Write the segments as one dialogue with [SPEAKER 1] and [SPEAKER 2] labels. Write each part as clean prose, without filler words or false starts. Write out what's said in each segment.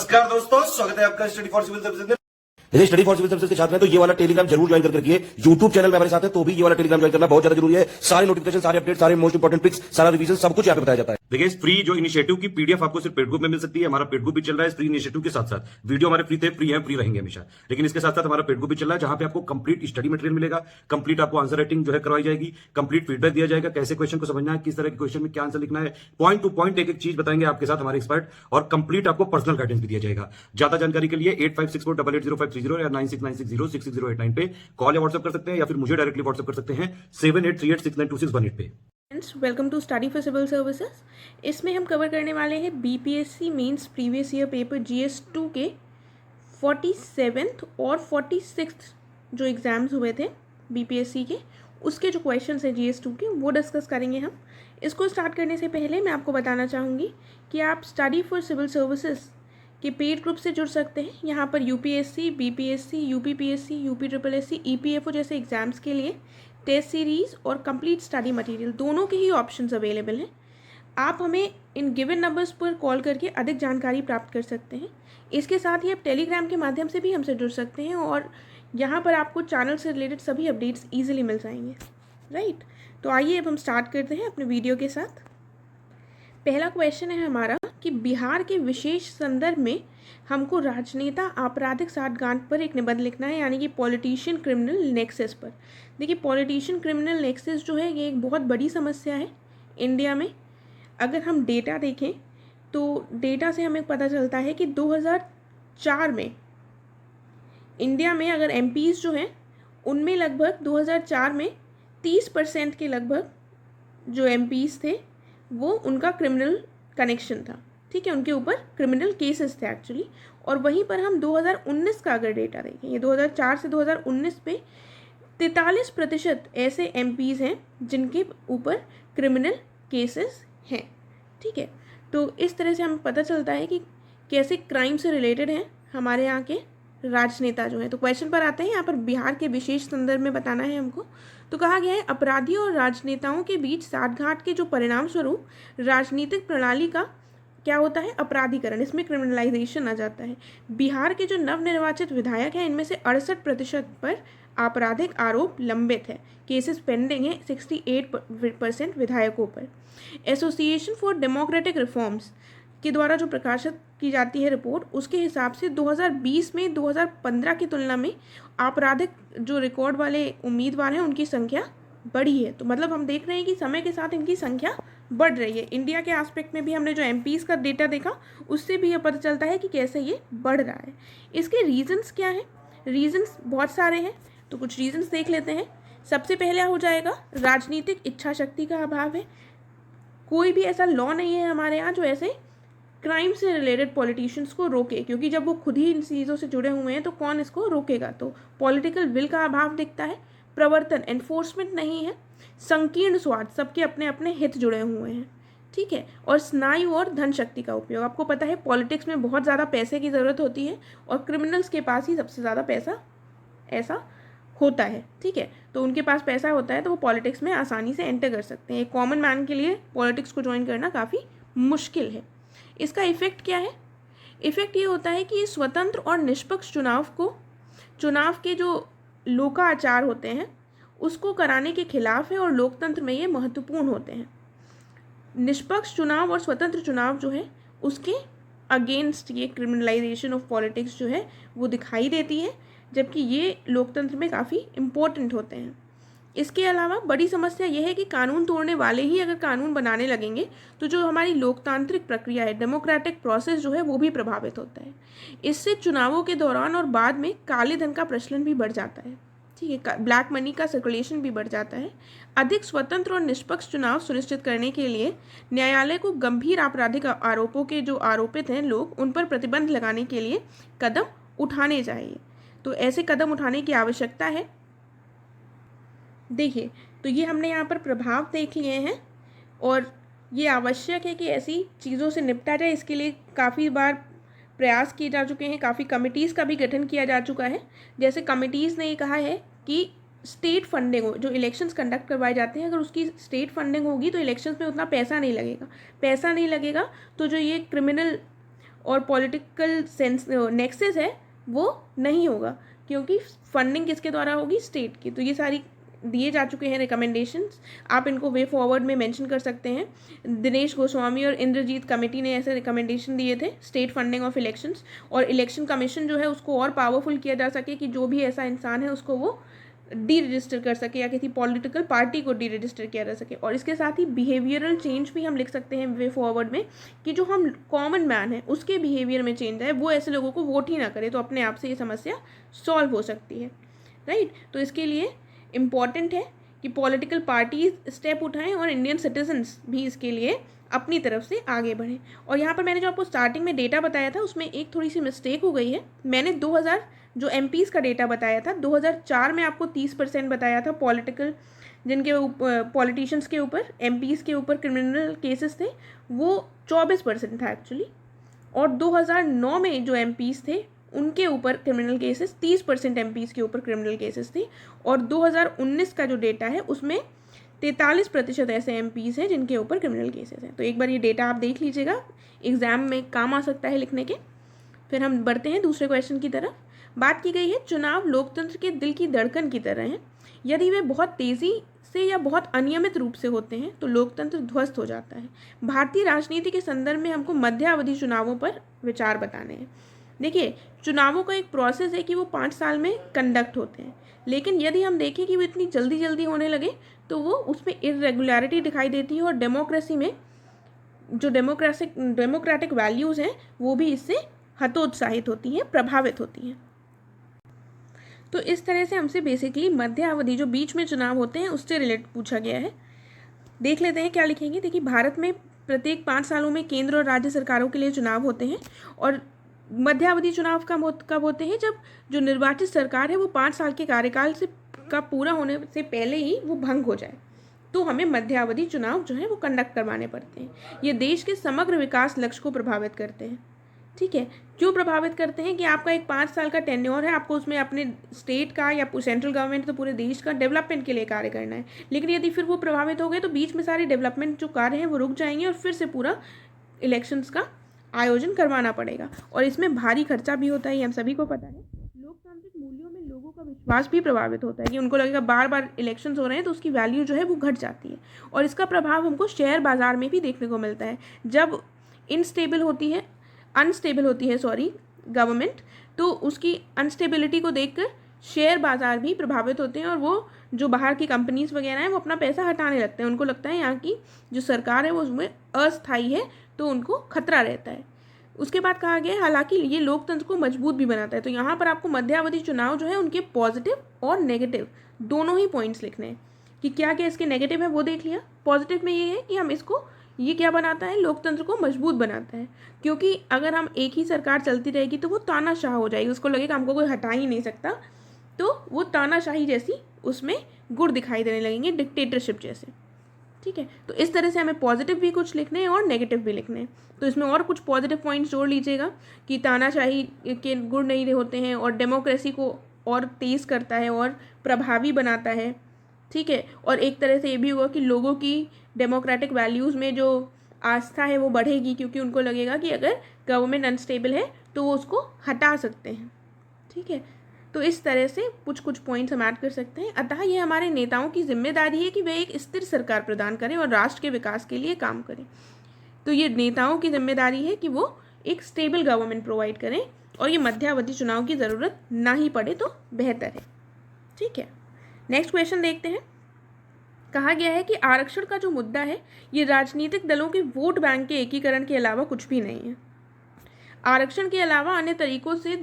[SPEAKER 1] नमस्कार दोस्तों, स्वागत है आपका स्टडी फॉर सिविल सर्विसेज में।
[SPEAKER 2] यदि स्टडी फॉर सिविल सर्विसेज के छात्र हैं तो ये वाला टेलीग्राम जरूर ज्वाइन करके रखिए। यूट्यूब चैनल में हमारे साथ है तो भी ये वाला टेलीग्राम ज्वाइन करना बहुत ज्यादा जरूरी है। सारे नोटिफिकेशन, सारे अपडेट, सारे मोस्ट इंपोर्टेंट पिक्स, सारा रिवीजन सब कुछ यहाँ पे बताया जाता है।
[SPEAKER 1] देखिए, इस फ्री जो इनिशिएटिव की पीडीएफ आपको सिर्फ पेड ग्रुप में मिल सकती है। हमारा पेड ग्रुप भी चल रहा है इस फ्री इनिशिएटिव के साथ साथ। वीडियो हमारे फ्री थे, फ्री है, फ्री रहेंगे हमेशा। लेकिन इसके साथ साथ हमारा पेड ग्रुप भी चल रहा है जहां पे आपको कंप्लीट स्टडी मटेरियल मिलेगा, कंप्लीट आपको आंसर राइटिंग जो है करवाई जाएगी, कंप्लीट फीडबैक दिया जाएगा, कैसे क्वेश्चन को समझना है, किस तरह के क्वेश्चन में क्या आंसर लिखना है, पॉइंट टू पॉइंट एक एक चीज बताएंगे आपके साथ हमारे एक्सपर्ट, और कंप्लीट आपको पर्सनल गाइडेंस भी दिया जाएगा। ज्यादा जानकारी के लिए 8564880530 या 9696066089 पे कॉल या व्हाट्सएप कर सकते हैं, या फिर मुझे डायरेक्टली व्हाट्सएप कर सकते हैं 7838692618 पे।
[SPEAKER 3] Welcome to study for civil services. इसमें हम कवर करने वाले हैं BPSC mains previous year paper GS 2 के 47th और 46th जो एग्ज़ाम्स हुए थे बीपीएससी के, उसके जो क्वेश्चंस हैं जीएस 2 के वो डिस्कस करेंगे हम। इसको स्टार्ट करने से पहले मैं आपको बताना चाहूँगी कि आप स्टडी फॉर सिविल सर्विसेज के पेड ग्रुप से जुड़ सकते हैं। यहाँ पर UPSC, BPSC, UPPSC, UP triple SC, EPFO जैसे एग्ज़ाम्स के लिए टेस्ट सीरीज़ और कंप्लीट स्टडी मटेरियल दोनों के ही ऑप्शंस अवेलेबल हैं। आप हमें इन गिवन नंबर्स पर कॉल करके अधिक जानकारी प्राप्त कर सकते हैं। इसके साथ ही आप टेलीग्राम के माध्यम से भी हमसे जुड़ सकते हैं और यहाँ पर आपको चैनल से रिलेटेड सभी अपडेट्स ईजिली मिल जाएंगे। राइट, तो आइए अब हम स्टार्ट करते हैं अपने वीडियो के साथ। पहला क्वेश्चन है हमारा कि बिहार के विशेष संदर्भ में हमको राजनेता आपराधिक साठगांठ पर एक निबंध लिखना है, यानी कि पॉलिटिशियन क्रिमिनल नेक्सस पर। देखिए, पॉलिटिशियन क्रिमिनल नेक्सस जो है ये एक बहुत बड़ी समस्या है इंडिया में। अगर हम डेटा देखें तो डेटा से हमें पता चलता है कि 2004 में इंडिया में अगर एमपीज़ जो हैं उनमें लगभग 2004 में 30% के लगभग जो एमपीज़ थे वो उनका क्रिमिनल कनेक्शन था। ठीक है, उनके ऊपर क्रिमिनल केसेस थे एक्चुअली। और वहीं पर हम 2019 का अगर डेटा देखें, ये 2004 से 2019 पे 43% ऐसे एमपीज़ हैं जिनके ऊपर क्रिमिनल केसेस हैं। ठीक है, तो इस तरह से हमें पता चलता है कि कैसे क्राइम से रिलेटेड हैं हमारे यहाँ के राजनेता जो हैं। तो क्वेश्चन पर आते हैं। यहाँ पर बिहार के विशेष संदर्भ में बताना है हमको। तो कहा गया है अपराधियों और राजनेताओं के बीच साठगांठ के जो परिणाम स्वरूप राजनीतिक प्रणाली का क्या होता है, अपराधीकरण, इसमें क्रिमिनलाइजेशन आ जाता है। बिहार के जो नवनिर्वाचित विधायक हैं इनमें से 68% पर आपराधिक आरोप लंबित है, केसेस पेंडिंग है 68% विधायकों पर। एसोसिएशन फॉर डेमोक्रेटिक रिफॉर्म्स के द्वारा जो प्रकाशित की जाती है रिपोर्ट, उसके हिसाब से 2020 में 2015 की तुलना में आपराधिक जो रिकॉर्ड वाले उम्मीदवार हैं उनकी संख्या बढ़ी है। तो मतलब हम देख रहे हैं कि समय के साथ इनकी संख्या बढ़ रही है। इंडिया के एस्पेक्ट में भी हमने जो एमपीज़ का डेटा देखा उससे भी ये पता चलता है कि कैसे ये बढ़ रहा है। इसके रीजंस क्या हैं? रीजंस बहुत सारे हैं, तो कुछ रीजंस देख लेते हैं। सबसे पहले हो जाएगा राजनीतिक इच्छा शक्ति का अभाव है। कोई भी ऐसा लॉ नहीं है हमारे यहाँ जो ऐसे क्राइम से रिलेटेड पॉलिटिशियंस को रोके, क्योंकि जब वो खुद ही इन चीज़ों से जुड़े हुए हैं तो कौन इसको रोकेगा। तो पॉलिटिकल विल का अभाव दिखता है। प्रवर्तन, एनफोर्समेंट नहीं है। संकीर्ण स्वार्थ, सबके अपने अपने हित जुड़े हुए हैं। ठीक है, और स्नायु और धन शक्ति का उपयोग। आपको पता है पॉलिटिक्स में बहुत ज़्यादा पैसे की ज़रूरत होती है और क्रिमिनल्स के पास ही सबसे ज़्यादा पैसा ऐसा होता है। ठीक है, तो उनके पास पैसा होता है तो वो पॉलिटिक्स में आसानी से एंटर कर सकते हैं। एक कॉमन मैन के लिए पॉलिटिक्स को ज्वाइन करना काफ़ी मुश्किल है। इसका इफ़ेक्ट क्या है? इफ़ेक्ट ये होता है कि स्वतंत्र और निष्पक्ष चुनाव के जो लोकाचार होते हैं उसको कराने के खिलाफ है और लोकतंत्र में ये महत्वपूर्ण होते हैं। निष्पक्ष चुनाव और स्वतंत्र चुनाव जो है उसके अगेंस्ट ये क्रिमिनलाइजेशन ऑफ पॉलिटिक्स जो है वो दिखाई देती है, जबकि ये लोकतंत्र में काफ़ी इम्पोर्टेंट होते हैं। इसके अलावा बड़ी समस्या यह है कि कानून तोड़ने वाले ही अगर कानून बनाने लगेंगे तो जो हमारी लोकतांत्रिक प्रक्रिया है, डेमोक्रेटिक प्रोसेस जो है वो भी प्रभावित होता है। इससे चुनावों के दौरान और बाद में काले धन का प्रचलन भी बढ़ जाता है। ठीक है, ब्लैक मनी का सर्कुलेशन भी बढ़ जाता है। अधिक स्वतंत्र और निष्पक्ष चुनाव सुनिश्चित करने के लिए न्यायालय को गंभीर आपराधिक आरोपों के जो आरोपित हैं लोग उन पर प्रतिबंध लगाने के लिए कदम उठाने चाहिए। तो ऐसे कदम उठाने की आवश्यकता है। देखिए, तो ये हमने यहाँ पर प्रभाव देख लिए हैं और ये आवश्यक है कि ऐसी चीज़ों से निपटा जाए। इसके लिए काफ़ी बार प्रयास किए जा चुके हैं, काफ़ी कमिटीज़ का भी गठन किया जा चुका है। जैसे कमिटीज़ ने ये कहा है कि स्टेट फंडिंग हो, जो इलेक्शंस कंडक्ट करवाए जाते हैं अगर उसकी स्टेट फंडिंग होगी तो इलेक्शंस में उतना पैसा नहीं लगेगा तो जो ये क्रिमिनल और पॉलिटिकल सेंस नेक्सेस है वो नहीं होगा, क्योंकि फंडिंग किसके द्वारा होगी, स्टेट की। तो ये सारी दिए जा चुके हैं रिकमेंडेशंस, आप इनको वे फॉरवर्ड में मेंशन कर सकते हैं। दिनेश गोस्वामी और इंद्रजीत कमेटी ने ऐसे रिकमेंडेशन दिए थे स्टेट फंडिंग ऑफ इलेक्शंस, और इलेक्शन कमीशन जो है उसको और पावरफुल किया जा सके कि जो भी ऐसा इंसान है उसको वो डी रजिस्टर कर सके या किसी पॉलिटिकल पार्टी को डी रजिस्टर किया जा सके। और इसके साथ ही बिहेवियरल चेंज भी हम लिख सकते हैं वे फॉरवर्ड में, कि जो हम कॉमन मैन है उसके बिहेवियर में चेंज है, वो ऐसे लोगों को वोट ही ना करे, तो अपने आप से ये समस्या सॉल्व हो सकती है, राइट। तो इसके लिए इम्पॉर्टेंट है कि पॉलिटिकल पार्टीज स्टेप उठाएं और इंडियन सिटीजन्स भी इसके लिए अपनी तरफ से आगे बढ़ें। और यहाँ पर मैंने जो आपको स्टार्टिंग में डेटा बताया था उसमें एक थोड़ी सी मिस्टेक हो गई है। मैंने 2000 जो MPs का डेटा बताया था, 2004 में आपको 30% बताया था पॉलिटिकल, जिनके पॉलिटिशियंस के ऊपर, MPs के ऊपर क्रिमिनल केसेस थे, वो 24% था एक्चुअली। और 2009 में जो MPs थे उनके ऊपर क्रिमिनल केसेस 30% MPs के ऊपर क्रिमिनल केसेस थे। और 2019 का जो डेटा है उसमें 43% ऐसे MPs हैं जिनके ऊपर क्रिमिनल केसेस हैं। तो एक बार ये डेटा आप देख लीजिएगा, एग्जाम में काम आ सकता है लिखने के। फिर हम बढ़ते हैं दूसरे क्वेश्चन की तरफ। बात की गई है चुनाव लोकतंत्र के दिल की धड़कन की तरह हैं, यदि वे बहुत तेज़ी से या बहुत अनियमित रूप से होते हैं तो लोकतंत्र ध्वस्त हो जाता है। भारतीय राजनीति के संदर्भ में हमको मध्यावधि चुनावों पर विचार बताने हैं। देखिए, चुनावों का एक प्रोसेस है कि वो 5 साल में कंडक्ट होते हैं, लेकिन यदि हम देखें कि वो इतनी जल्दी जल्दी होने लगे तो वो उसमें इरेगुलरिटी दिखाई देती है, और डेमोक्रेसी में जो डेमोक्रेटिक वैल्यूज़ हैं वो भी इससे हतोत्साहित होती हैं, प्रभावित होती हैं। तो इस तरह से हमसे बेसिकली मध्यावधि जो बीच में चुनाव होते हैं उससे रिलेट पूछा गया है। देख लेते हैं क्या लिखेंगे। देखिए, भारत में प्रत्येक 5 सालों में केंद्र और राज्य सरकारों के लिए चुनाव होते हैं, और मध्यावधि चुनाव कब होते हैं, जब जो निर्वाचित सरकार है वो 5 साल के कार्यकाल से का पूरा होने से पहले ही वो भंग हो जाए, तो हमें मध्यावधि चुनाव जो है वो कंडक्ट करवाने पड़ते हैं। ये देश के समग्र विकास लक्ष्य को प्रभावित करते हैं। ठीक है, क्यों प्रभावित करते हैं कि आपका एक 5 साल का टेन्योर है, आपको उसमें अपने स्टेट का या सेंट्रल गवर्नमेंट तो पूरे देश का डेवलपमेंट के लिए कार्य करना है, लेकिन यदि फिर वो प्रभावित हो गए तो बीच में सारे डेवलपमेंट जो कार्य हैं वो रुक जाएंगे और फिर से पूरा इलेक्शंस का आयोजन करवाना पड़ेगा, और इसमें भारी खर्चा भी होता है, ये हम सभी को पता है। लोकतांत्रिक मूल्यों में लोगों का विश्वास भी प्रभावित होता है कि उनको लगेगा बार बार इलेक्शंस हो रहे हैं तो उसकी वैल्यू जो है वो घट जाती है, और इसका प्रभाव हमको शेयर बाजार में भी देखने को मिलता है। जब अनस्टेबल होती है गवर्नमेंट, तो उसकी अनस्टेबिलिटी को देखकर शेयर बाजार भी प्रभावित होते हैं, और वो जो बाहर की कंपनीज वगैरह हैं वो अपना पैसा हटाने लगते हैं। उनको लगता है यहाँ की जो सरकार है वो उसमें अस्थायी है, तो उनको खतरा रहता है। उसके बाद कहा गया है हालांकि ये लोकतंत्र को मजबूत भी बनाता है। तो यहाँ पर आपको मध्यावधि चुनाव जो है उनके पॉजिटिव और नेगेटिव दोनों ही पॉइंट्स लिखने हैं कि क्या क्या इसके नेगेटिव है वो देख लिया। पॉजिटिव में ये है कि हम इसको, ये क्या बनाता है, लोकतंत्र को मजबूत बनाता है, क्योंकि अगर हम एक ही सरकार चलती रहेगी तो वो तानाशाह हो जाएगी, उसको लगेगा हमको कोई हटा ही नहीं सकता, तो वो तानाशाही जैसी उसमें गुण दिखाई देने लगेंगे, डिक्टेटरशिप जैसे। ठीक है, तो इस तरह से हमें पॉजिटिव भी कुछ लिखने हैं और नेगेटिव भी लिखने हैं। तो इसमें और कुछ पॉजिटिव पॉइंट्स जोड़ लीजिएगा कि तानाशाही के गुण नहीं होते हैं, और डेमोक्रेसी को और तेज़ करता है और प्रभावी बनाता है। ठीक है, और एक तरह से ये भी होगा कि लोगों की डेमोक्रेटिक वैल्यूज़ में जो आस्था है वो बढ़ेगी, क्योंकि उनको लगेगा कि अगर गवर्नमेंट अनस्टेबल है तो वो उसको हटा सकते हैं। ठीक है, तो इस तरह से कुछ पॉइंट्स हम ऐड कर सकते हैं। अतः ये हमारे नेताओं की जिम्मेदारी है कि वे एक स्थिर सरकार प्रदान करें और राष्ट्र के विकास के लिए काम करें। तो ये नेताओं की जिम्मेदारी है कि वो एक स्टेबल गवर्नमेंट प्रोवाइड करें, और ये मध्यावधि चुनाव की ज़रूरत ना ही पड़े तो बेहतर है। ठीक है, नेक्स्ट क्वेश्चन देखते हैं। कहा गया है कि आरक्षण का जो मुद्दा है ये राजनीतिक दलों के वोट बैंक के एकीकरण के अलावा कुछ भी नहीं है। आरक्षण के अलावा अन्य तरीकों से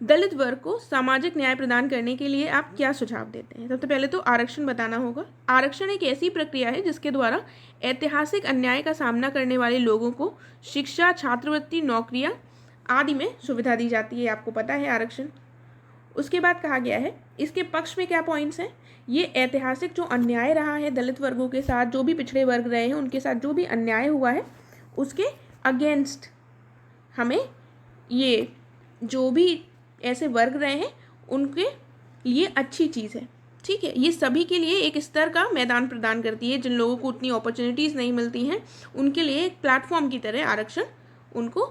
[SPEAKER 3] दलित वर्ग को सामाजिक न्याय प्रदान करने के लिए आप क्या सुझाव देते हैं। सबसे पहले तो आरक्षण बताना होगा। आरक्षण एक ऐसी प्रक्रिया है जिसके द्वारा ऐतिहासिक अन्याय का सामना करने वाले लोगों को शिक्षा, छात्रवृत्ति, नौकरियां आदि में सुविधा दी जाती है। आपको पता है आरक्षण। उसके बाद कहा गया है इसके पक्ष में क्या पॉइंट्स हैं। ये ऐतिहासिक जो अन्याय रहा है दलित वर्गों के साथ, जो भी पिछड़े वर्ग रहे हैं उनके साथ जो भी अन्याय हुआ है उसके अगेंस्ट हमें ये जो भी ऐसे वर्ग रहे हैं उनके लिए अच्छी चीज़ है। ठीक है, ये सभी के लिए एक स्तर का मैदान प्रदान करती है। जिन लोगों को उतनी अपॉर्चुनिटीज़ नहीं मिलती हैं उनके लिए एक प्लेटफॉर्म की तरह आरक्षण उनको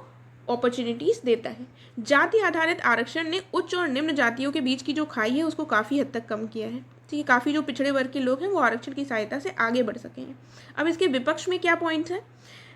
[SPEAKER 3] अपॉर्चुनिटीज़ देता है। जाति आधारित आरक्षण ने उच्च और निम्न जातियों के बीच की जो खाई है उसको काफ़ी हद तक कम किया है। ठीक है, काफ़ी जो पिछड़े वर्ग के लोग हैं वो आरक्षण की सहायता से आगे बढ़ सके हैं। अब इसके विपक्ष में क्या पॉइंट्स हैं?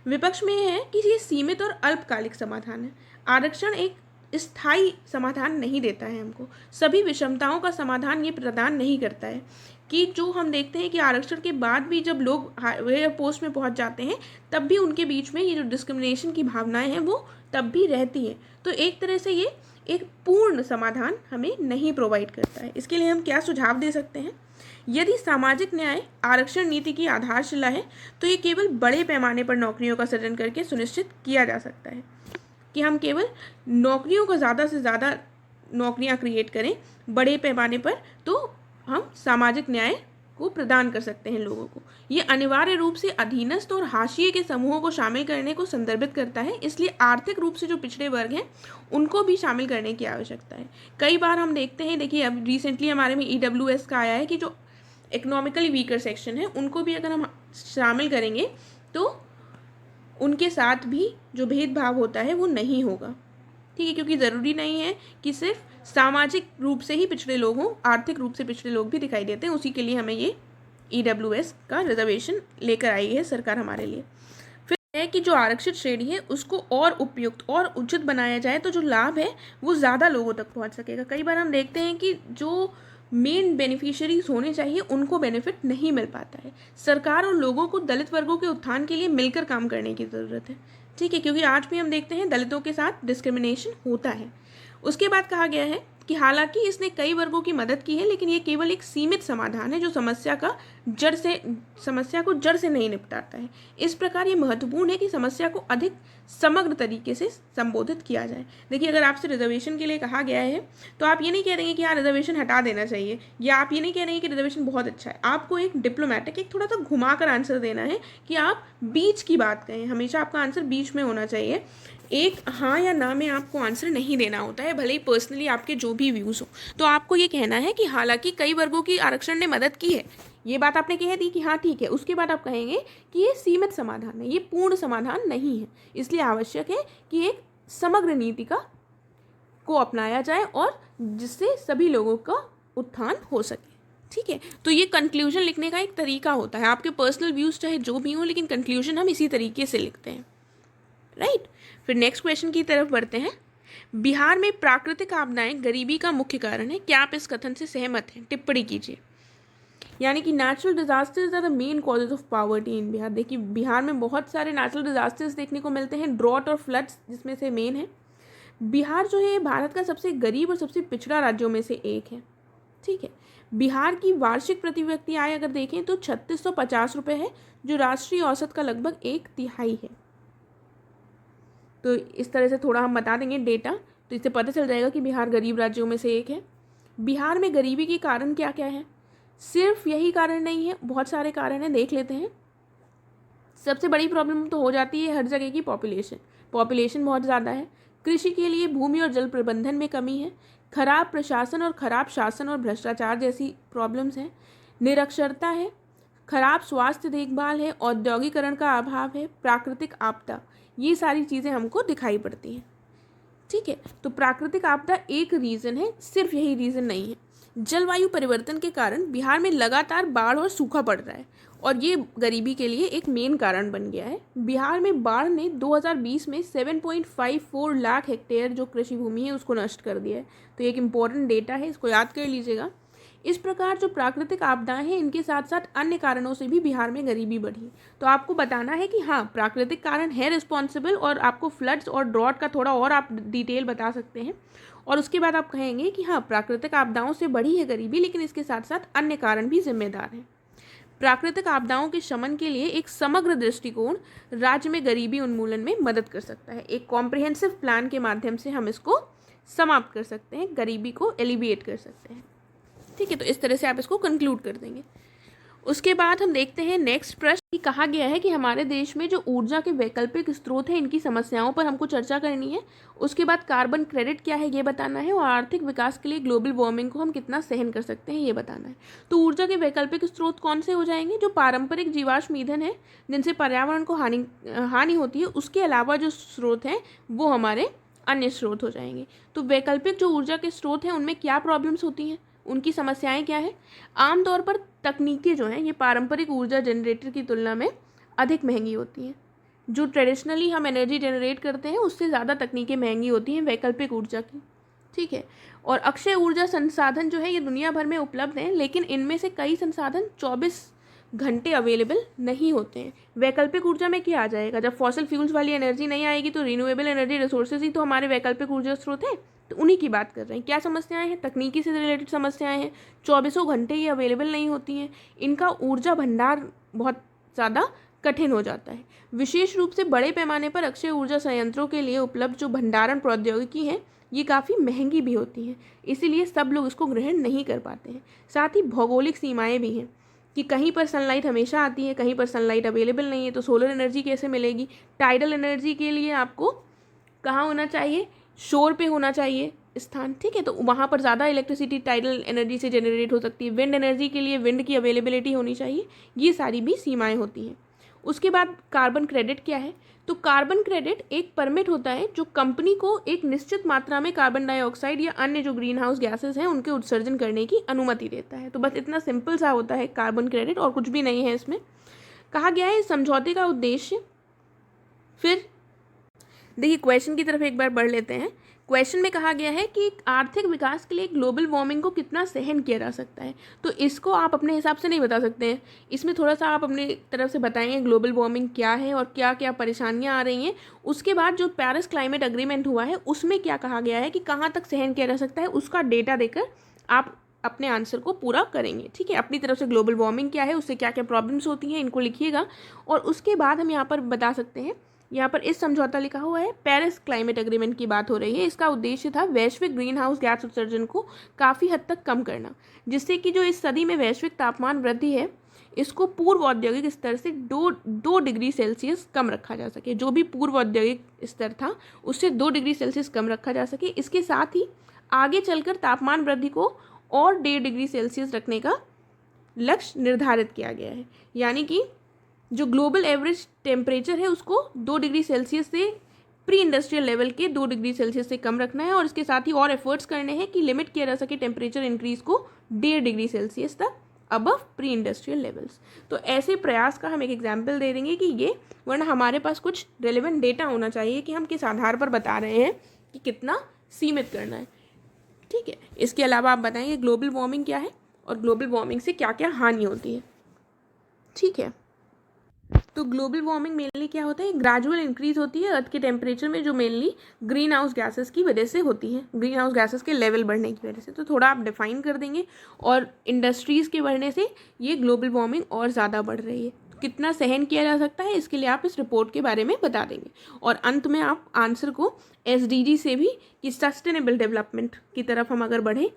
[SPEAKER 3] विपक्ष में है कि ये सीमित और अल्पकालिक समाधान है। आरक्षण एक स्थायी समाधान नहीं देता है, हमको सभी विषमताओं का समाधान ये प्रदान नहीं करता है। कि जो हम देखते हैं कि आरक्षण के बाद भी जब लोग हायर पोस्ट में पहुंच जाते हैं तब भी उनके बीच में ये जो डिस्क्रिमिनेशन की भावनाएं हैं वो तब भी रहती है। तो एक तरह से ये एक पूर्ण समाधान हमें नहीं प्रोवाइड करता है। इसके लिए हम क्या सुझाव दे सकते हैं? यदि सामाजिक न्याय आरक्षण नीति की आधारशिला है तो ये केवल बड़े पैमाने पर नौकरियों का सृजन करके सुनिश्चित किया जा सकता है कि हम केवल नौकरियों को ज़्यादा से ज़्यादा नौकरियां क्रिएट करें बड़े पैमाने पर, तो हम सामाजिक न्याय को प्रदान कर सकते हैं लोगों को। ये अनिवार्य रूप से अधीनस्थ और हाशिए के समूहों को शामिल करने को संदर्भित करता है, इसलिए आर्थिक रूप से जो पिछड़े वर्ग हैं उनको भी शामिल करने की आवश्यकता है। कई बार हम देखते हैं, देखिए अब रिसेंटली हमारे में EWS का आया है कि जो इकोनॉमिकली वीकर सेक्शन है उनको भी अगर हम शामिल करेंगे तो उनके साथ भी जो भेदभाव होता है वो नहीं होगा। ठीक है, क्योंकि ज़रूरी नहीं है कि सिर्फ सामाजिक रूप से ही पिछड़े लोग हों, आर्थिक रूप से पिछड़े लोग भी दिखाई देते हैं। उसी के लिए हमें ये EWS का रिजर्वेशन लेकर आई है सरकार हमारे लिए। फिर है कि जो आरक्षित श्रेणी है उसको और उपयुक्त और उचित बनाया जाए तो जो लाभ है वो ज़्यादा लोगों तक पहुंच सकेगा। कई बार हम देखते हैं कि जो मेन बेनिफिशियरीज होने चाहिए उनको बेनिफिट नहीं मिल पाता है। सरकार और लोगों को दलित वर्गों के उत्थान के लिए मिलकर काम करने की ज़रूरत है। ठीक है, क्योंकि आज भी हम देखते हैं दलितों के साथ डिस्क्रिमिनेशन होता है। उसके बाद कहा गया है कि हालांकि इसने कई वर्गों की मदद की है लेकिन ये केवल एक सीमित समाधान है जो समस्या को जड़ से नहीं निपटाता है। इस प्रकार ये महत्वपूर्ण है कि समस्या को अधिक समग्र तरीके से संबोधित किया जाए। देखिए, अगर आपसे रिजर्वेशन के लिए कहा गया है तो आप ये नहीं कह रहे हैं कि हाँ रिजर्वेशन हटा देना चाहिए, या आप ये नहीं कह रहे हैं कि रिजर्वेशन बहुत अच्छा है। आपको एक डिप्लोमेटिक, एक थोड़ा सा घुमाकर आंसर देना है कि आप बीच की बात कहें। हमेशा आपका आंसर बीच में होना चाहिए। एक हाँ या ना में आपको आंसर नहीं देना होता है, भले ही पर्सनली आपके जो भी व्यूज़ हो। तो आपको ये कहना है कि हालांकि कई वर्गों की आरक्षण ने मदद की है, ये बात आपने कह दी कि हाँ ठीक है। उसके बाद आप कहेंगे कि ये सीमित समाधान है, ये पूर्ण समाधान नहीं है, इसलिए आवश्यक है कि एक समग्र नीति को अपनाया जाए और जिससे सभी लोगों का उत्थान हो सके। ठीक है, तो ये कंक्लूजन लिखने का एक तरीका होता है। आपके पर्सनल व्यूज़ चाहे जो भी हों, लेकिन कंक्लूजन हम इसी तरीके से लिखते हैं, राइट। फिर नेक्स्ट क्वेश्चन की तरफ बढ़ते हैं। बिहार में प्राकृतिक आपदाएं गरीबी का मुख्य कारण है, क्या आप इस कथन से सहमत हैं? टिप्पणी कीजिए। यानी कि natural disasters are the main causes of poverty in Bihar. देखिए, बिहार में बहुत सारे नेचुरल डिजास्टर्स देखने को मिलते हैं, ड्रॉट और फ्लड्स जिसमें से मेन है। बिहार जो है भारत का सबसे गरीब और सबसे पिछड़ा राज्यों में से एक है। ठीक है, बिहार की वार्षिक प्रति व्यक्ति आय अगर देखें तो 3650 रुपये है, जो राष्ट्रीय औसत का लगभग 1/3 है। तो इस तरह से थोड़ा हम बता देंगे डेटा, तो इससे पता चल जाएगा कि बिहार गरीब राज्यों में से एक है। बिहार में गरीबी के कारण क्या क्या है? सिर्फ यही कारण नहीं है, बहुत सारे कारण हैं, देख लेते हैं। सबसे बड़ी प्रॉब्लम तो हो जाती है हर जगह की पॉपुलेशन बहुत ज़्यादा है। कृषि के लिए भूमि और जल प्रबंधन में कमी है। खराब प्रशासन और खराब शासन और भ्रष्टाचार जैसी प्रॉब्लम्स हैं। निरक्षरता है, खराब स्वास्थ्य देखभाल है, औद्योगिकरण का अभाव है, प्राकृतिक आपदा, ये सारी चीज़ें हमको दिखाई पड़ती हैं। ठीक है, तो प्राकृतिक आपदा एक रीज़न है, सिर्फ यही रीज़न नहीं है। जलवायु परिवर्तन के कारण बिहार में लगातार बाढ़ और सूखा पड़ रहा है और ये गरीबी के लिए एक मेन कारण बन गया है। बिहार में बाढ़ ने 2020 में 7.54 लाख हेक्टेयर जो कृषि भूमि है उसको नष्ट कर दिया है। तो एक इम्पॉर्टेंट डेटा है, इसको याद कर लीजिएगा। इस प्रकार जो प्राकृतिक आपदाएं हैं इनके साथ साथ अन्य कारणों से भी बिहार में गरीबी बढ़ी। तो आपको बताना है कि हाँ प्राकृतिक कारण है रिस्पॉन्सिबल, और आपको फ्लड्स और ड्रॉट का थोड़ा और आप डिटेल बता सकते हैं। और उसके बाद आप कहेंगे कि हाँ प्राकृतिक आपदाओं से बढ़ी है गरीबी, लेकिन इसके साथ साथ अन्य कारण भी जिम्मेदार हैं। प्राकृतिक आपदाओं के शमन के लिए एक समग्र दृष्टिकोण राज्य में गरीबी उन्मूलन में मदद कर सकता है। एक कॉम्प्रिहेंसिव प्लान के माध्यम से हम इसको समाप्त कर सकते हैं, गरीबी को एलिविएट कर सकते हैं। ठीक है, तो इस तरह से आप इसको कंक्लूड कर देंगे। उसके बाद हम देखते हैं नेक्स्ट प्रश्न कि कहा गया है कि हमारे देश में जो ऊर्जा के वैकल्पिक स्रोत हैं इनकी समस्याओं पर हमको चर्चा करनी है। उसके बाद कार्बन क्रेडिट क्या है ये बताना है, और आर्थिक विकास के लिए ग्लोबल वार्मिंग को हम कितना सहन कर सकते हैं ये बताना है। तो ऊर्जा के वैकल्पिक स्रोत कौन से हो जाएंगे? जो पारंपरिक जीवाश्म ईंधन है जिनसे पर्यावरण को हानि होती है, उसके अलावा जो स्रोत हैं वो हमारे अन्य स्रोत हो जाएंगे। तो वैकल्पिक जो ऊर्जा के स्रोत हैं उनमें क्या प्रॉब्लम्स होती हैं, उनकी समस्याएं क्या है? आमतौर पर तकनीकें जो हैं ये पारंपरिक ऊर्जा जनरेटर की तुलना में अधिक महंगी होती हैं। जो ट्रेडिशनली हम एनर्जी जनरेट करते हैं उससे ज़्यादा तकनीकें महंगी होती हैं वैकल्पिक ऊर्जा की, ठीक है। और अक्षय ऊर्जा संसाधन जो है ये दुनिया भर में उपलब्ध हैं, लेकिन इनमें से कई संसाधन 24 घंटे अवेलेबल नहीं होते हैं। वैकल्पिक ऊर्जा में क्या आ जाएगा? जब फॉसिल फ्यूल्स वाली एनर्जी नहीं आएगी तो रिन्यूएबल एनर्जी रिसोर्सेज ही तो हमारे वैकल्पिक ऊर्जा स्रोत हैं। तो उन्हीं की बात कर रहे हैं। क्या समस्याएं हैं? तकनीकी से रिलेटेड समस्याएं हैं। 24 घंटे ये अवेलेबल नहीं होती हैं। इनका ऊर्जा भंडार बहुत ज़्यादा कठिन हो जाता है। विशेष रूप से बड़े पैमाने पर अक्षय ऊर्जा संयंत्रों के लिए उपलब्ध जो भंडारण प्रौद्योगिकी है ये काफ़ी महंगी भी होती हैं, इसीलिए सब लोग इसको ग्रहण नहीं कर पाते हैं। साथ ही भौगोलिक सीमाएं भी हैं कि कहीं पर सनलाइट हमेशा आती है, कहीं पर सनलाइट अवेलेबल नहीं है, तो सोलर एनर्जी कैसे मिलेगी? टाइडल एनर्जी के लिए आपको कहाँ होना चाहिए? शोर पे होना चाहिए स्थान, ठीक है। तो वहाँ पर ज़्यादा इलेक्ट्रिसिटी टाइडल एनर्जी से जनरेट हो सकती है। विंड एनर्जी के लिए विंड की अवेलेबिलिटी होनी चाहिए। ये सारी भी सीमाएं होती हैं। उसके बाद कार्बन क्रेडिट क्या है? तो कार्बन क्रेडिट एक परमिट होता है जो कंपनी को एक निश्चित मात्रा में कार्बन डाइऑक्साइड या अन्य जो ग्रीन हाउस गैसेस हैं उनके उत्सर्जन करने की अनुमति देता है। तो बस इतना सिंपल सा होता है कार्बन क्रेडिट, और कुछ भी नहीं है इसमें। कहा गया है इस समझौते का उद्देश्य, फिर देखिए क्वेश्चन की तरफ एक बार बढ़ लेते हैं। क्वेश्चन में कहा गया है कि आर्थिक विकास के लिए ग्लोबल वार्मिंग को कितना सहन किया जा सकता है। तो इसको आप अपने हिसाब से नहीं बता सकते हैं, इसमें थोड़ा सा आप अपनी तरफ से बताएंगे ग्लोबल वार्मिंग क्या है और क्या क्या परेशानियां आ रही हैं। उसके बाद जो पेरिस क्लाइमेट अग्रीमेंट हुआ है उसमें क्या कहा गया है कि कहाँ तक सहन किया जा सकता है, उसका डेटा देकर आप अपने आंसर को पूरा करेंगे, ठीक है। अपनी तरफ से ग्लोबल वार्मिंग क्या है, उससे क्या क्या प्रॉब्लम्स होती हैं, इनको लिखिएगा। और उसके बाद हम यहाँ पर बता सकते हैं, यहाँ पर इस समझौता लिखा हुआ है, पेरिस क्लाइमेट एग्रीमेंट की बात हो रही है। इसका उद्देश्य था वैश्विक ग्रीन हाउस गैस उत्सर्जन को काफ़ी हद तक कम करना, जिससे कि जो इस सदी में वैश्विक तापमान वृद्धि है इसको पूर्व औद्योगिक स्तर से 2 डिग्री सेल्सियस कम रखा जा सके। जो भी पूर्व औद्योगिक स्तर था उससे 2 डिग्री सेल्सियस कम रखा जा सके। इसके साथ ही आगे चलकर तापमान वृद्धि को और 1.5 डिग्री सेल्सियस रखने का लक्ष्य निर्धारित किया गया है। यानी कि जो ग्लोबल एवरेज टेम्परेचर है उसको 2 डिग्री सेल्सियस से प्री इंडस्ट्रियल लेवल के 2 डिग्री सेल्सियस से कम रखना है, और इसके साथ ही और एफर्ट्स करने हैं कि लिमिट किया जा सके टेम्परेचर इंक्रीज को 1.5 डिग्री सेल्सियस तक अबव प्री इंडस्ट्रियल लेवल्स। तो ऐसे प्रयास का हम एक एग्जाम्पल दे देंगे कि ये, वरना हमारे पास कुछ रेलिवेंट डेटा होना चाहिए कि हम किस आधार पर बता रहे हैं कि कितना सीमित करना है, ठीक है। इसके अलावा आप बताएंगे ग्लोबल वार्मिंग क्या है और ग्लोबल वार्मिंग से क्या क्या हानि होती है, ठीक है। तो ग्लोबल वार्मिंग मेनली क्या होता है? ग्रेजुअल इंक्रीज होती है अर्थ के टेम्परेचर में, जो मेनली ग्रीन हाउस गैसेस की वजह से होती है, ग्रीन हाउस गैसेस के लेवल बढ़ने की वजह से। तो थोड़ा आप डिफाइन कर देंगे, और इंडस्ट्रीज़ के बढ़ने से ये ग्लोबल वार्मिंग और ज़्यादा बढ़ रही है। तो कितना सहन किया जा सकता है इसके लिए आप इस रिपोर्ट के बारे में बता देंगे, और अंत में आप आंसर को SDG से भी कि सस्टेनेबल डेवलपमेंट की तरफ हम अगर बढ़ें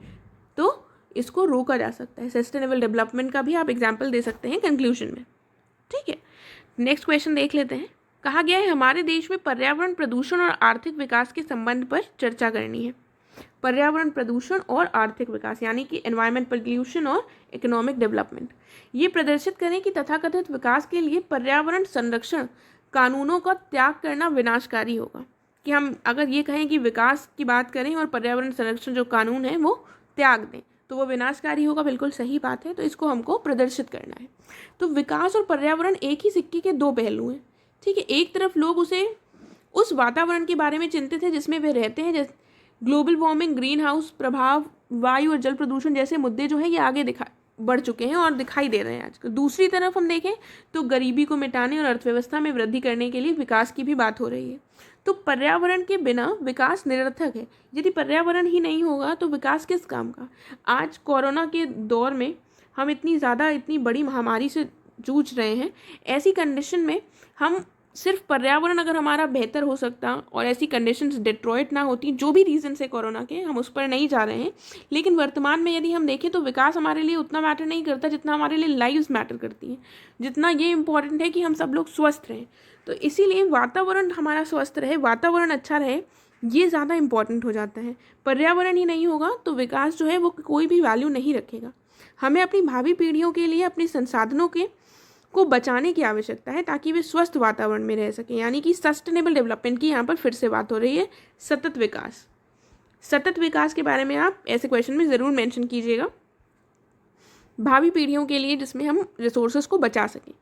[SPEAKER 3] तो इसको रोका जा सकता है। सस्टेनेबल डेवलपमेंट का भी आप एग्जाम्पल दे सकते हैं कंक्लूजन में, ठीक है। नेक्स्ट क्वेश्चन देख लेते हैं। कहा गया है हमारे देश में पर्यावरण प्रदूषण और आर्थिक विकास के संबंध पर चर्चा करनी है। पर्यावरण प्रदूषण और आर्थिक विकास यानी कि एनवायरमेंट पोल्यूशन और इकोनॉमिक डेवलपमेंट, ये प्रदर्शित करें कि तथाकथित विकास के लिए पर्यावरण संरक्षण कानूनों का त्याग करना विनाशकारी होगा। कि हम अगर ये कहें कि विकास की बात करें और पर्यावरण संरक्षण जो कानून है वो त्याग दें तो वो विनाशकारी होगा, बिल्कुल सही बात है। तो इसको हमको प्रदर्शित करना है। तो विकास और पर्यावरण एक ही सिक्के के 2 पहलू हैं, ठीक है। एक तरफ लोग उस वातावरण के बारे में चिंतित है जिसमें वे रहते हैं, जैसे ग्लोबल वार्मिंग, ग्रीन हाउस प्रभाव, वायु और जल प्रदूषण जैसे मुद्दे जो हैं ये आगे बढ़ चुके हैं और दिखाई दे रहे हैं आजकल। दूसरी तरफ हम देखें तो गरीबी को मिटाने और अर्थव्यवस्था में वृद्धि करने के लिए विकास की भी बात हो रही है। तो पर्यावरण के बिना विकास निरर्थक है। यदि पर्यावरण ही नहीं होगा तो विकास किस काम का? आज कोरोना के दौर में हम इतनी बड़ी महामारी से जूझ रहे हैं। ऐसी कंडीशन में हम सिर्फ पर्यावरण अगर हमारा बेहतर हो सकता और ऐसी कंडीशंस डिट्रॉइट ना होती, जो भी रीज़न है कोरोना के, हम उस पर नहीं जा रहे हैं, लेकिन वर्तमान में यदि हम देखें तो विकास हमारे लिए उतना मैटर नहीं करता जितना हमारे लिए लाइव्स मैटर करती हैं, जितना ये इम्पॉर्टेंट है कि हम सब लोग स्वस्थ रहें। तो इसीलिए वातावरण हमारा स्वस्थ रहे, वातावरण अच्छा रहे, ये ज़्यादा इम्पॉर्टेंट हो जाता है। पर्यावरण ही नहीं होगा तो विकास जो है वो कोई भी वैल्यू नहीं रखेगा। हमें अपनी भावी पीढ़ियों के लिए अपने संसाधनों को बचाने की आवश्यकता है ताकि वे स्वस्थ वातावरण में रह सकें, यानी कि सस्टेनेबल डेवलपमेंट की यहाँ पर फिर से बात हो रही है। सतत विकास, सतत विकास के बारे में आप ऐसे क्वेश्चन में ज़रूर मेंशन कीजिएगा, भावी पीढ़ियों के लिए जिसमें हम रिसोर्सेज को बचा सकें।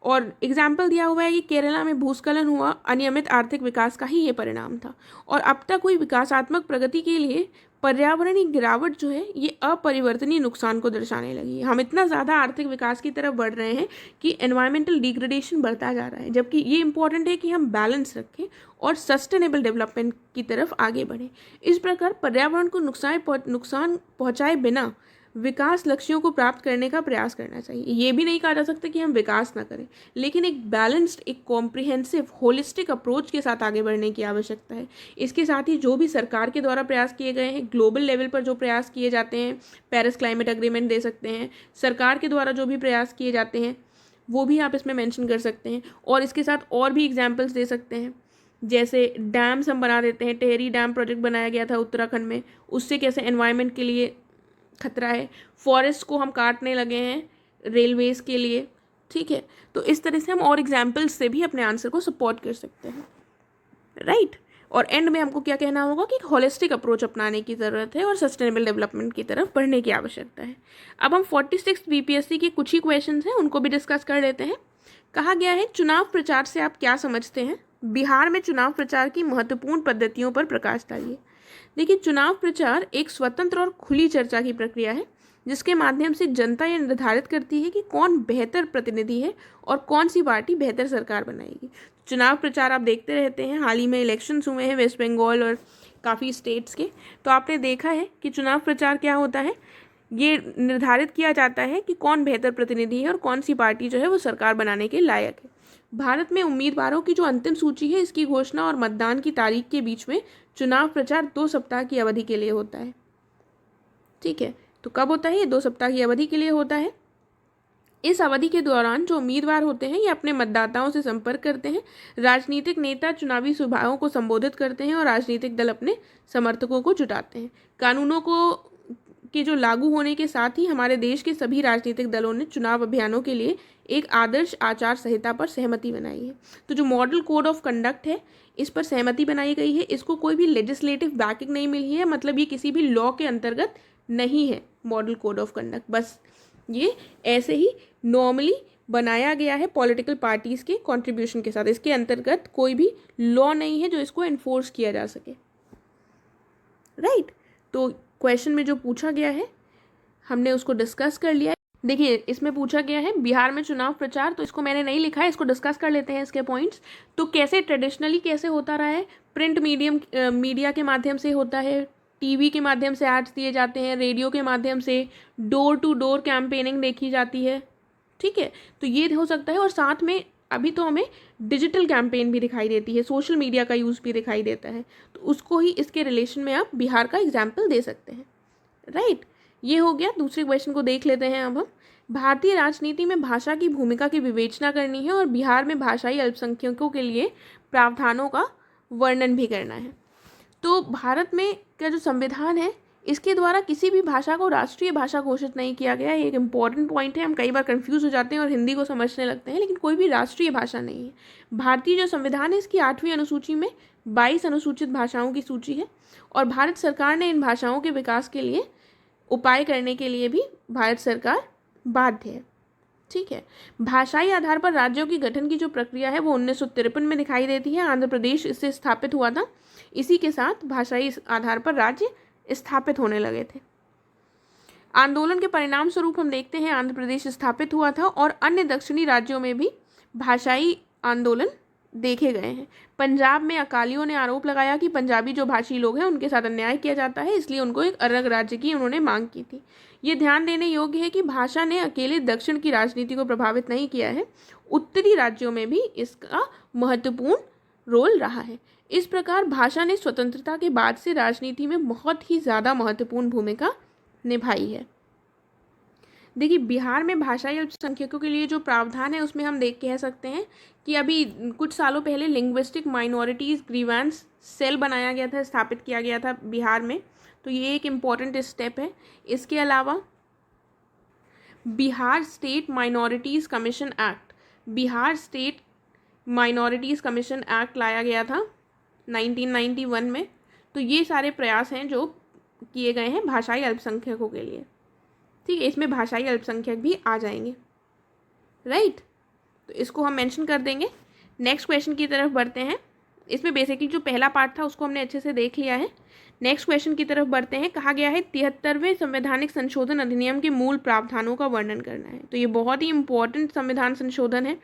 [SPEAKER 3] और एग्जाम्पल दिया हुआ है कि केरला में भूस्खलन हुआ अनियमित आर्थिक विकास का ही ये परिणाम था, और अब तक हुई विकासात्मक प्रगति के लिए पर्यावरणीय गिरावट जो है ये अपरिवर्तनीय नुकसान को दर्शाने लगी है। हम इतना ज़्यादा आर्थिक विकास की तरफ बढ़ रहे हैं कि एनवायरमेंटल डिग्रेडेशन बढ़ता जा रहा है, जबकि ये इंपॉर्टेंट है कि हम बैलेंस रखें और सस्टेनेबल डेवलपमेंट की तरफ आगे बढ़ें। इस प्रकार पर्यावरण को नुकसान पहुँचाए बिना विकास लक्ष्यों को प्राप्त करने का प्रयास करना चाहिए। ये भी नहीं कहा जा सकता कि हम विकास ना करें, लेकिन एक बैलेंस्ड, एक कॉम्प्रिहेंसिव, होलिस्टिक अप्रोच के साथ आगे बढ़ने की आवश्यकता है। इसके साथ ही जो भी सरकार के द्वारा प्रयास किए गए हैं, ग्लोबल लेवल पर जो प्रयास किए जाते हैं, पेरिस क्लाइमेट एग्रीमेंट दे सकते हैं, सरकार के द्वारा जो भी प्रयास किए जाते हैं वो भी आप इसमें मेंशन कर सकते हैं। और इसके साथ और भी एग्जाम्पल्स दे सकते हैं, जैसे डैम्स हम बना देते हैं। टेहरी डैम प्रोजेक्ट बनाया गया था उत्तराखंड में, उससे कैसे एनवायरनमेंट के लिए खतरा है। फॉरेस्ट को हम काटने लगे हैं रेलवेज के लिए, ठीक है। तो इस तरह से हम और एग्जाम्पल्स से भी अपने आंसर को सपोर्ट कर सकते हैं, राइट। और एंड में हमको क्या कहना होगा कि एक होलिस्टिक अप्रोच अपनाने की ज़रूरत है और सस्टेनेबल डेवलपमेंट की तरफ बढ़ने की आवश्यकता है। अब हम 46 बीपीएससी के कुछ ही क्वेश्चन हैं उनको भी डिस्कस कर लेते हैं। कहा गया है, चुनाव प्रचार से आप क्या समझते हैं? बिहार में चुनाव प्रचार की महत्वपूर्ण पद्धतियों पर प्रकाश डालिए। देखिए, चुनाव प्रचार एक स्वतंत्र और खुली चर्चा की प्रक्रिया है जिसके माध्यम से जनता यह निर्धारित करती है कि कौन बेहतर प्रतिनिधि है और कौन सी पार्टी बेहतर सरकार बनाएगी। चुनाव प्रचार आप देखते रहते हैं, हाल ही में इलेक्शंस हुए हैं वेस्ट बंगाल और काफ़ी स्टेट्स के, तो आपने देखा है कि चुनाव प्रचार क्या होता है, ये निर्धारित किया जाता है कि कौन बेहतर प्रतिनिधि है और कौन सी पार्टी जो है वो सरकार बनाने के लायक है। भारत में उम्मीदवारों की जो अंतिम सूची है इसकी घोषणा और मतदान की तारीख के बीच में चुनाव प्रचार 2 सप्ताह की अवधि के लिए होता है, ठीक है। तो कब होता है? ये 2 सप्ताह की अवधि के लिए होता है। इस अवधि के दौरान जो उम्मीदवार होते हैं ये अपने मतदाताओं से संपर्क करते हैं, राजनीतिक नेता चुनावी सभाओं को संबोधित करते हैं और राजनीतिक दल अपने समर्थकों को जुटाते हैं। कानूनों के जो लागू होने के साथ ही हमारे देश के सभी राजनीतिक दलों ने चुनाव अभियानों के लिए एक आदर्श आचार संहिता पर सहमति बनाई है। तो जो मॉडल कोड ऑफ कंडक्ट है इस पर सहमति बनाई गई है। इसको कोई भी लेजिस्लेटिव बैकिंग नहीं मिली है, मतलब ये किसी भी लॉ के अंतर्गत नहीं है मॉडल कोड ऑफ कंडक्ट, बस ये ऐसे ही नॉर्मली बनाया गया है पॉलिटिकल पार्टीज़ के कंट्रीब्यूशन के साथ। इसके अंतर्गत कोई भी लॉ नहीं है जो इसको इन्फोर्स किया जा सके, राइट। तो क्वेश्चन में जो पूछा गया है हमने उसको डिस्कस कर लिया है। देखिए, इसमें पूछा गया है बिहार में चुनाव प्रचार, तो इसको मैंने नहीं लिखा है, इसको डिस्कस कर लेते हैं इसके पॉइंट्स। तो कैसे ट्रेडिशनली कैसे होता रहा है, प्रिंट मीडिया के माध्यम से होता है, टीवी के माध्यम से एड्स दिए जाते हैं, रेडियो के माध्यम से डोर टू डोर कैंपेनिंग देखी जाती है, ठीक है। तो ये हो सकता है, और साथ में अभी तो हमें डिजिटल कैंपेन भी दिखाई देती है, सोशल मीडिया का यूज़ भी दिखाई देता है, तो उसको ही इसके रिलेशन में आप बिहार का एग्जाम्पल दे सकते हैं, राइट। ये हो गया। दूसरे क्वेश्चन को देख लेते हैं अब हम। भारतीय राजनीति में भाषा की भूमिका की विवेचना करनी है और बिहार में भाषाई अल्पसंख्यकों के लिए प्रावधानों का वर्णन भी करना है। तो भारत में का जो संविधान है इसके द्वारा किसी भी भाषा को राष्ट्रीय भाषा घोषित नहीं किया गया। ये एक इम्पॉर्टेंट पॉइंट है, हम कई बार कंफ्यूज हो जाते हैं और हिंदी को समझने लगते हैं, लेकिन कोई भी राष्ट्रीय भाषा नहीं है। भारतीय जो संविधान है इसकी 8वीं अनुसूची में 22 अनुसूचित भाषाओं की सूची है और भारत सरकार ने इन भाषाओं के विकास के लिए उपाय करने के लिए भी भारत सरकार बाध्य है, ठीक है। भाषाई आधार पर राज्यों की गठन की जो प्रक्रिया है वो 1953 में दिखाई देती है। आंध्र प्रदेश इससे स्थापित हुआ था। इसी के साथ भाषाई आधार पर राज्य स्थापित होने लगे थे। आंदोलन के परिणाम स्वरूप हम देखते हैं आंध्र प्रदेश स्थापित हुआ था और अन्य दक्षिणी राज्यों में भी भाषाई आंदोलन देखे गए हैं। पंजाब में अकालियों ने आरोप लगाया कि पंजाबी जो भाषी लोग हैं उनके साथ अन्याय किया जाता है, इसलिए उनको एक अलग राज्य की उन्होंने मांग की थी। ये ध्यान देने योग्य है कि भाषा ने अकेले दक्षिण की राजनीति को प्रभावित नहीं किया है, उत्तरी राज्यों में भी इसका महत्वपूर्ण रोल रहा है। इस प्रकार भाषा ने स्वतंत्रता के बाद से राजनीति में बहुत ही ज़्यादा महत्वपूर्ण भूमिका निभाई है। देखिए, बिहार में भाषाई अल्पसंख्यकों के लिए जो प्रावधान है उसमें हम कह सकते हैं कि अभी कुछ सालों पहले लिंग्विस्टिक माइनॉरिटीज़ ग्रीवेंस सेल बनाया गया था, स्थापित किया गया था बिहार में, तो ये एक इम्पॉर्टेंट स्टेप है। इसके अलावा Bihar state minorities commission act लाया गया था 1991 में। तो ये सारे प्रयास हैं जो किए गए हैं भाषाई अल्पसंख्यकों के लिए। ठीक है, इसमें भाषाई अल्पसंख्यक भी आ जाएंगे, राइट। तो इसको हम मेंशन कर देंगे। नेक्स्ट क्वेश्चन की तरफ बढ़ते हैं। इसमें बेसिकली जो पहला पार्ट था उसको हमने अच्छे से देख लिया है। नेक्स्ट क्वेश्चन की तरफ बढ़ते हैं। कहा गया है 73वें संवैधानिक संशोधन अधिनियम के मूल प्रावधानों का वर्णन करना है। तो ये बहुत ही इंपॉर्टेंट संविधान संशोधन है।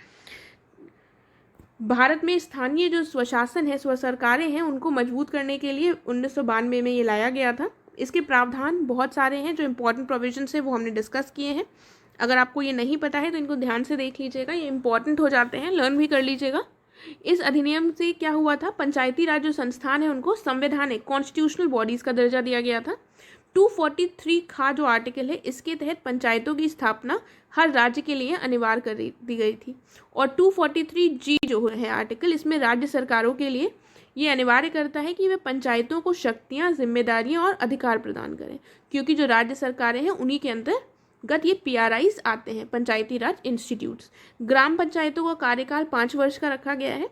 [SPEAKER 3] भारत में स्थानीय जो स्वशासन है, स्व सरकारें हैं, उनको मजबूत करने के लिए 1992 में ये लाया गया था। इसके प्रावधान बहुत सारे हैं, जो इंपॉर्टेंट प्रोविजंस है वो हमने डिस्कस किए हैं। अगर आपको ये नहीं पता है तो इनको ध्यान से देख लीजिएगा, ये इंपॉर्टेंट हो जाते हैं, लर्न भी कर लीजिएगा। इस अधिनियम से क्या हुआ था, पंचायती राज जो संस्थान है उनको संवैधानिक कॉन्स्टिट्यूशनल बॉडीज़ का दर्जा दिया गया था। 243 खा जो आर्टिकल है, इसके तहत पंचायतों की स्थापना हर राज्य के लिए अनिवार्य कर दी गई थी। और 243G जो है आर्टिकल, इसमें राज्य सरकारों के लिए ये अनिवार्य करता है कि वे पंचायतों को शक्तियाँ, जिम्मेदारियाँ और अधिकार प्रदान करें, क्योंकि जो राज्य सरकारें हैं उन्हीं के अंतर्गत ये PRIs आते हैं, पंचायती राज इंस्टीट्यूट्स। ग्राम पंचायतों का कार्यकाल 5 वर्ष का रखा गया है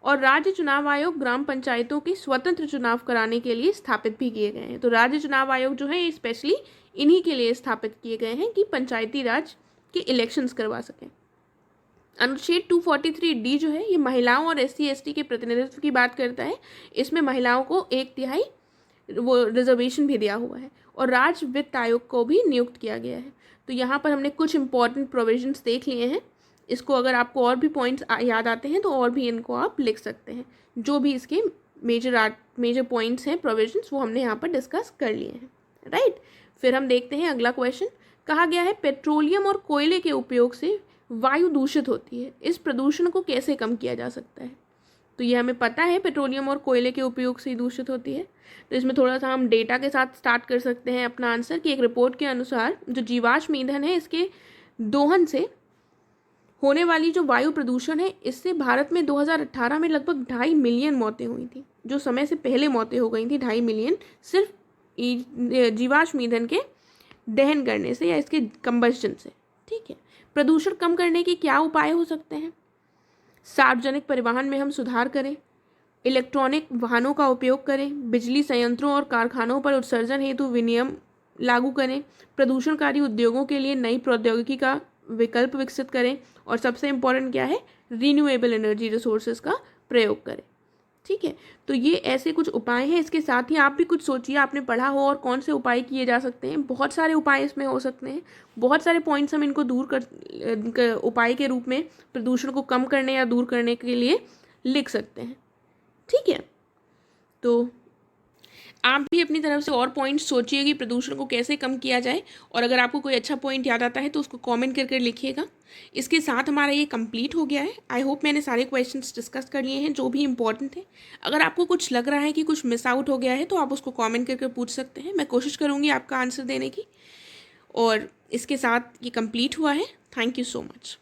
[SPEAKER 3] और राज्य चुनाव आयोग ग्राम पंचायतों के स्वतंत्र चुनाव कराने के लिए स्थापित भी किए गए हैं। तो राज्य चुनाव आयोग जो है ये स्पेशली इन्हीं के लिए स्थापित किए गए हैं कि पंचायती राज के इलेक्शंस करवा सकें। अनुच्छेद 243D जो है ये महिलाओं और SC/ST के प्रतिनिधित्व की बात करता है। इसमें महिलाओं को 1/3 वो रिजर्वेशन भी दिया हुआ है और राज्य वित्त आयोग को भी नियुक्त किया गया है। तो यहाँ पर हमने कुछ इंपॉर्टेंट प्रोविजंस देख लिए हैं। इसको अगर आपको और भी पॉइंट्स याद आते हैं तो और भी इनको आप लिख सकते हैं। जो भी इसके मेजर पॉइंट्स हैं, प्रोविजंस, वो हमने यहाँ पर डिस्कस कर लिए हैं, राइट। फिर हम देखते हैं अगला क्वेश्चन। कहा गया है पेट्रोलियम और कोयले के उपयोग से वायु दूषित होती है, इस प्रदूषण को कैसे कम किया जा सकता है। तो ये हमें पता है पेट्रोलियम और कोयले के उपयोग से ही दूषित होती है। तो इसमें थोड़ा सा हम डेटा के साथ स्टार्ट कर सकते हैं अपना आंसर कि एक रिपोर्ट के अनुसार जो जीवाश्म ईंधन है इसके दोहन से होने वाली जो वायु प्रदूषण है, इससे भारत में 2018 में लगभग 2.5 मिलियन मौतें हुई थी, जो समय से पहले मौतें हो गई थी 2.5 मिलियन, सिर्फ जीवाश्म ईंधन के दहन करने से या इसके कंबस्शन से। ठीक है, प्रदूषण कम करने के क्या उपाय हो सकते हैं। सार्वजनिक परिवहन में हम सुधार करें, इलेक्ट्रॉनिक वाहनों का उपयोग करें, बिजली संयंत्रों और कारखानों पर उत्सर्जन हेतु विनियम लागू करें, प्रदूषणकारी उद्योगों के लिए नई प्रौद्योगिकी का विकल्प विकसित करें और सबसे इम्पोर्टेंट क्या है, रीन्यूएबल एनर्जी रिसोर्सेज का प्रयोग करें। ठीक है, तो ये ऐसे कुछ उपाय हैं। इसके साथ ही आप भी कुछ सोचिए, आपने पढ़ा हो और कौन से उपाय किए जा सकते हैं। बहुत सारे उपाय इसमें हो सकते हैं, बहुत सारे पॉइंट्स हम इनको दूर कर उपाय के रूप में प्रदूषण को कम करने या दूर करने के लिए लिख सकते हैं। ठीक है, तो आप भी अपनी तरफ से और पॉइंट्स सोचिए कि प्रदूषण को कैसे कम किया जाए, और अगर आपको कोई अच्छा पॉइंट याद आता है तो उसको कमेंट करके लिखिएगा। इसके साथ हमारा ये कंप्लीट हो गया है। आई होप मैंने सारे क्वेश्चंस डिस्कस कर लिए हैं जो भी इंपॉर्टेंट है। अगर आपको कुछ लग रहा है कि कुछ मिस आउट हो गया है तो आप उसको कमेंट करके पूछ सकते हैं, मैं कोशिश करूँगी आपका आंसर देने की। और इसके साथ ये कंप्लीट हुआ है। Thank you so much.